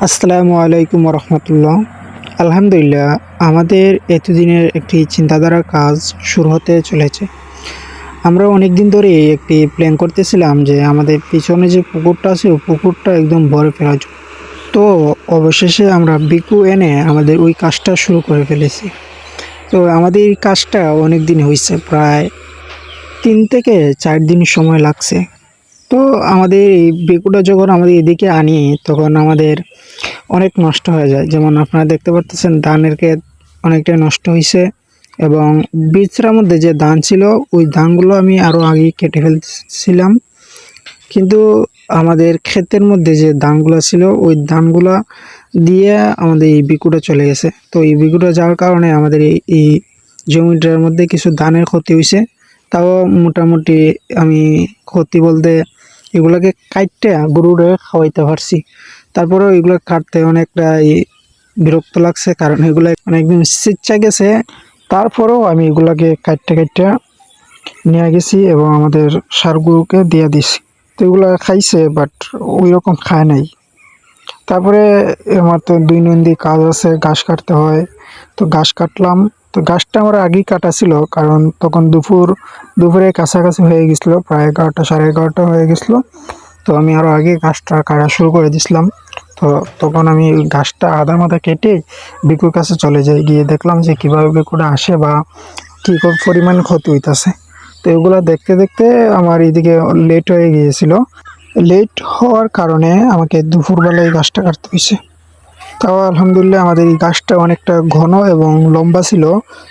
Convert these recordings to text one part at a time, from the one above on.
আসসালামু আলাইকুম রহমতুল্লাহ। আলহামদুলিল্লাহ, আমাদের এতদিনের একটি চিন্তাধারার কাজ শুরু হতে চলেছে। আমরা অনেক দিন ধরে একটি প্ল্যান করতেছিলাম যে আমাদের পিছনে যে পুকুরটা আছে ওই পুকুরটা একদম ভরে ফেলা যায়। তো অবশেষে আমরা বিকু এনে আমাদের ওই কাজটা শুরু করে ফেলেছি। তো আমাদের এই কাজটা অনেক দিন হয়েছে, প্রায় 3 থেকে 4 দিন সময় লাগছে। তো আমাদের এই বেকুটা যখন আমাদের এদিকে আনি তখন আমাদের অনেক নষ্ট হয়ে যায়। যেমন আপনারা দেখতে পারতেছেন ধানের ক্ষেত অনেকটাই নষ্ট হয়েছে, এবং বীজটার মধ্যে যে ধান ছিল ওই ধানগুলো আমি আরও আগে কেটে ফেলছিলাম, কিন্তু আমাদের ক্ষেতের মধ্যে যে ধানগুলো ছিল ওই ধানগুলো দিয়ে আমাদের এই বিকুটা চলে গেছে। তো এই বিকুটা যাওয়ার কারণে আমাদের এই জমিটার মধ্যে কিছু ধানের ক্ষতি হয়েছে। তাও মোটামুটি আমি ক্ষতি বলতে এগুলাকে কাটতে গরুরে খাওয়াইতে পারছি। তারপরেও এগুলো কাটতে অনেকটা বিরক্ত লাগছে, কারণ এগুলো অনেকদিন স্বেচ্ছা গেছে। তারপরেও আমি এগুলাকে কাটতে কাটতে নিয়ে গেছি এবং আমাদের ষাঁড় গরুকে দিয়ে দিছি। তো এগুলো খাইছে, বাট ওই রকম খায় নাই। তারপরে আমার তো দৈনন্দিন কাজ আছে, ঘাস কাটতে হয়। তো ঘাস কাটলাম। তো ঘাসটা আমার আগেই কাটা ছিল, কারণ তখন দুপুরে কাছাকাছি হয়ে গেছিলো, প্রায় 11টা সাড়ে 11টা হয়ে গেছিলো। তো আমি আরও আগে ঘাসটা কাটা শুরু করে দিছিলাম। তো তখন আমি ওই ঘাসটা আধা মাথা কেটে বিকুর কাছে চলে যাই, গিয়ে দেখলাম যে কীভাবে বিকুটা আসে বা কী পরিমাণ ক্ষতি হইতেছে। তো এগুলো দেখতে দেখতে আমার এইদিকে লেট হয়ে গিয়েছিল। লেট হওয়ার কারণে আমাকে দুপুরবেলায় গাছটা কাটতে হয়েছে। তাও আলহামদুলিল্লাহ আমাদের এই গাছটা অনেকটা ঘন এবং লম্বা ছিল,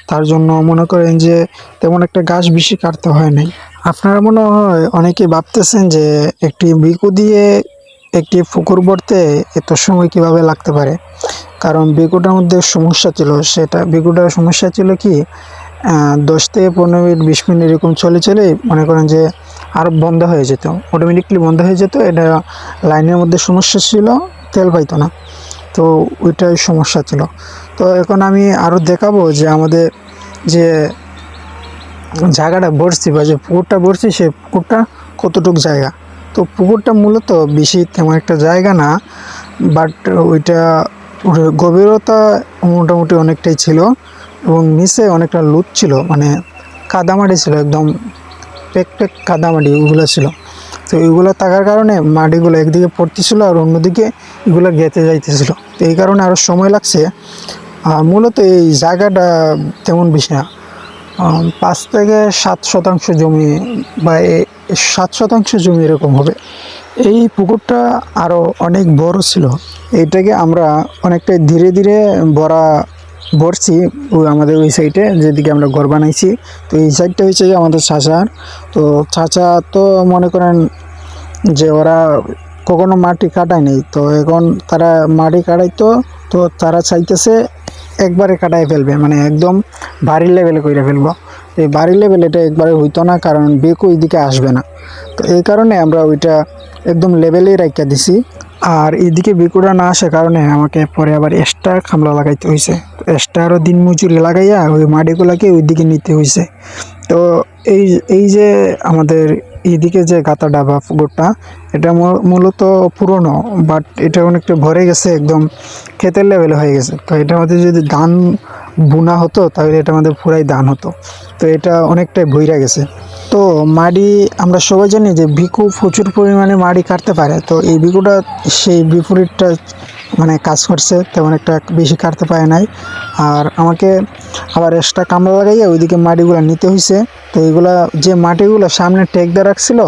তার জন্য মনে করেন যে তেমন একটা গাছ বেশি কাটতে হয় নাই। আপনারা মনে হয় অনেকে ভাবতেছেন যে একটি বিকু দিয়ে একটি পুকুর ভরতে এত সময় কিভাবে লাগতে পারে। কারণ বিকুটার মধ্যে সমস্যা ছিল, সেটা বিকুটার সমস্যা ছিল কি, 10 থেকে 15 মিনিট 20 মিনিট এরকম চলে চলে মনে করেন যে আর বন্ধ হয়ে যেত, অটোমেটিকলি বন্ধ হয়ে যেত। এটা লাইনের মধ্যে সমস্যা ছিল, তেল পাইতো না। তো ওইটাই সমস্যা ছিল। তো এখন আমি আরও দেখাবো যে আমাদের যে জায়গাটা ভরছি বা যে পুকুরটা ভরছি সেই পুকুরটা কতটুক জায়গা। তো পুকুরটা মূলত বেশি তেমন একটা জায়গা না, বাট ওইটা গভীরতা মোটামুটি অনেকটাই ছিল, এবং নিচে অনেকটা লুট ছিল, মানে কাদামাটি ছিল, একদম পেক পেক কাদামাটি ওগুলো ছিল। তো এইগুলো থাকার কারণে মাটিগুলো একদিকে পড়তেছিল আর অন্যদিকে এগুলো গেঁথে যাইতেছিল। তো এই কারণে আরও সময় লাগছে। মূলত এই জায়গাটা তেমন বেশি না, 5 থেকে 7 শতাংশ জমি বা 7 শতাংশ জমি এরকম হবে। এই পুকুরটা আরও অনেক বড় ছিল। এইটাকে আমরা অনেকটাই ধীরে ধীরে ভরছি আমাদের ওই সাইডে যেদিকে আমরা ঘর বানাইছি। তো এই সাইডটা হচ্ছে যে আমাদের চাচার। তো চাচা তো মনে করেন যে ওরা কখনো মাটি কাটায় নেই, তো এখন তারা মাটি কাটাইতো। তো তারা চাইতেছে একবারে কাটাই ফেলবে, মানে একদম বাড়ির লেভেলে করে ফেলবো। এই বাড়ির লেভেল এটা একবারে হইতো না, কারণ বেকু এইদিকে আসবে না। তো এই কারণে আমরা ওইটা একদম লেভেলেই রাখিয়া দিছি। আর এইদিকে বেকুটা না আসার কারণে আমাকে পরে আবার এক্সট্রা খামলা লাগাইতে হয়েছে। তো এক্সট্রা আরও দিন মজুরি লাগাইয়া ওই মাটিগুলাকে ওইদিকে নিতে হয়েছে। তো এই এই যে আমাদের এইদিকে যে গাতাটা বা পুকুরটা, এটা মূলত পুরনো, বাট এটা অনেকটা ভরে গেছে, একদম ক্ষেতের লেভেলে হয়ে গেছে। তো এটার মধ্যে যদি ধান বুনা হতো তাহলে এটা আমাদের পুরাই ধান হতো। তো এটা অনেকটাই ভইরা গেছে। তো মাটি আমরা সবাই জানি যে ভিকু প্রচুর পরিমাণে মাটি কাটতে পারে। তো এই ভিকুটা সেই বিপরীতটা মানে কাজ করছে, তেমন একটা বেশি কাটতে পারে নাই। আর আমাকে আবার এক্সট্রা কামড়া লাগাইয়া ওইদিকে মাটিগুলো নিতে হয়েছে। তো এইগুলা যে মাটিগুলো সামনে টেক দিয়ে রাখছিল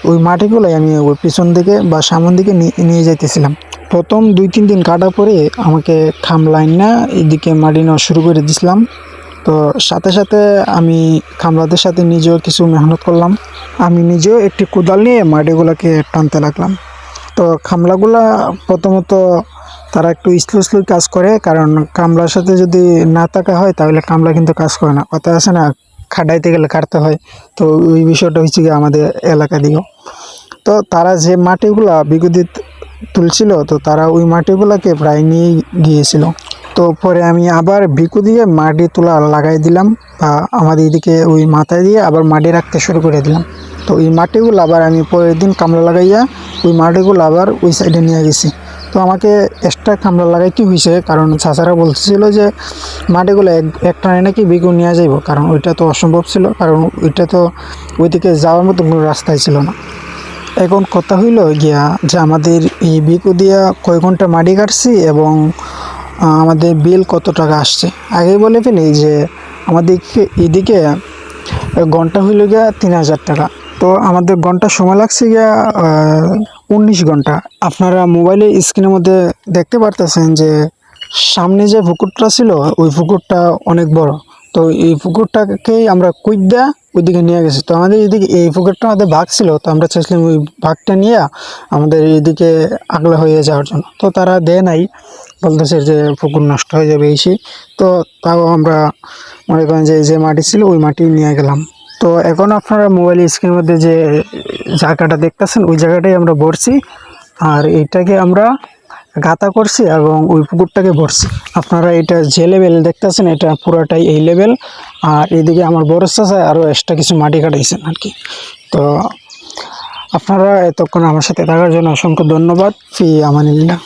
ওই মাটিগুলোই আমি ওই পিছন দিকে বা সামন দিকে নিয়ে যাইতেছিলাম। প্রথম 2-3 দিন কাটার পরে আমাকে খামলাইন না এদিকে মাটি নেওয়া শুরু করে দিছিলাম। তো সাথে সাথে আমি খামলাদের সাথে নিজেও কিছু মেহনত করলাম। আমি নিজেও একটি কোদাল নিয়ে মাটিগুলোকে টানতে লাগলাম। তো খামলাগুলা প্রথমত তারা একটু স্লো কাজ করে, কারণ কামলার সাথে যদি না থাকা হয় তাহলে কামলা কিন্তু কাজ করে না। কথা আছে না, খাটাইতে গেলে কাটতে হয়। তো ওই বিষয়টা হচ্ছে গিয়ে আমাদের এলাকা দিকেও। তো তারা যে মাটিগুলা বিগদিত তুলছিল, তো তারা ওই মাটিগুলাকে প্রায় নিয়ে গিয়েছিল। তো পরে আমি আবার ভিকু দিয়ে মাটি তোলা লাগাই দিলাম, বা আমাদের এদিকে ওই মাথায় দিয়ে আবার মাটি রাখতে শুরু করে দিলাম। তো ওই মাটিগুলো আবার আমি পরের দিন কামলা লাগাইয়া ওই মাটিগুলো আবার ওই সাইডে নিয়ে গেছি। তো আমাকে এক্সট্রা কামলা লাগাইতে হয়েছে, কারণ চাচারা বলতেছিল যে মাটিগুলো এক টানে নাকি বেগুন নিয়ে যাইব, কারণ ওইটা তো অসম্ভব ছিল, কারণ ওইটা তো ওইদিকে যাওয়ার মতো কোনো রাস্তাই ছিল না। এখন কথা হইল গিয়া যে আমাদের এই বিকু দিয়া কয় ঘন্টা মাটি কাটছি এবং আমাদের বিল কত টাকা আসছে। আগে বলে ফেলি যে আমাদের এদিকে ঘন্টা হইল গিয়া 3,000 টাকা। তো আমাদের ঘন্টা সময় লাগছে গিয়া 19 ঘন্টা। আপনারা মোবাইলে স্ক্রিনের মধ্যে দেখতে পারতেছেন যে সামনে যে পুকুরটা ছিল ওই পুকুরটা অনেক বড়। তো এই পুকুরটাকেই আমরা কুইদ্যা ওইদিকে নিয়ে গেছি। তো আমাদের এইদিকে এই পুকুরটা আমাদের ভাগ ছিল, তো আমরা চাইছিলাম ওই ভাগটা নিয়ে আমাদের এইদিকে আগলা হয়ে যাওয়ার জন্য। তো তারা দেয় নাই, বলতেছে যে পুকুর নষ্ট হয়ে যাবে এই। তো তাও আমরা মনে করেন যে মাটি ছিল ওই মাটি নিয়ে গেলাম। তো এখন আপনারা মোবাইল স্ক্রিনের মধ্যে যে জায়গাটা দেখতেছেন ওই জায়গাটাই আমরা ভরছি, আর এইটাকে আমরা গাঁথা করছি এবং ওই পুকুরটাকে ভরছি। আপনারা এটা যে লেভেল দেখতেছেন এটা পুরোটাই এই লেভেল, আর এইদিকে আমার বড় চাচা আরও এক্সট্রা কিছু মাটি কাটাইছেন আর কি। তো আপনারা এতক্ষণ আমার সাথে থাকার জন্য অসংখ্য ধন্যবাদ। ফি আমানিল্লাহ।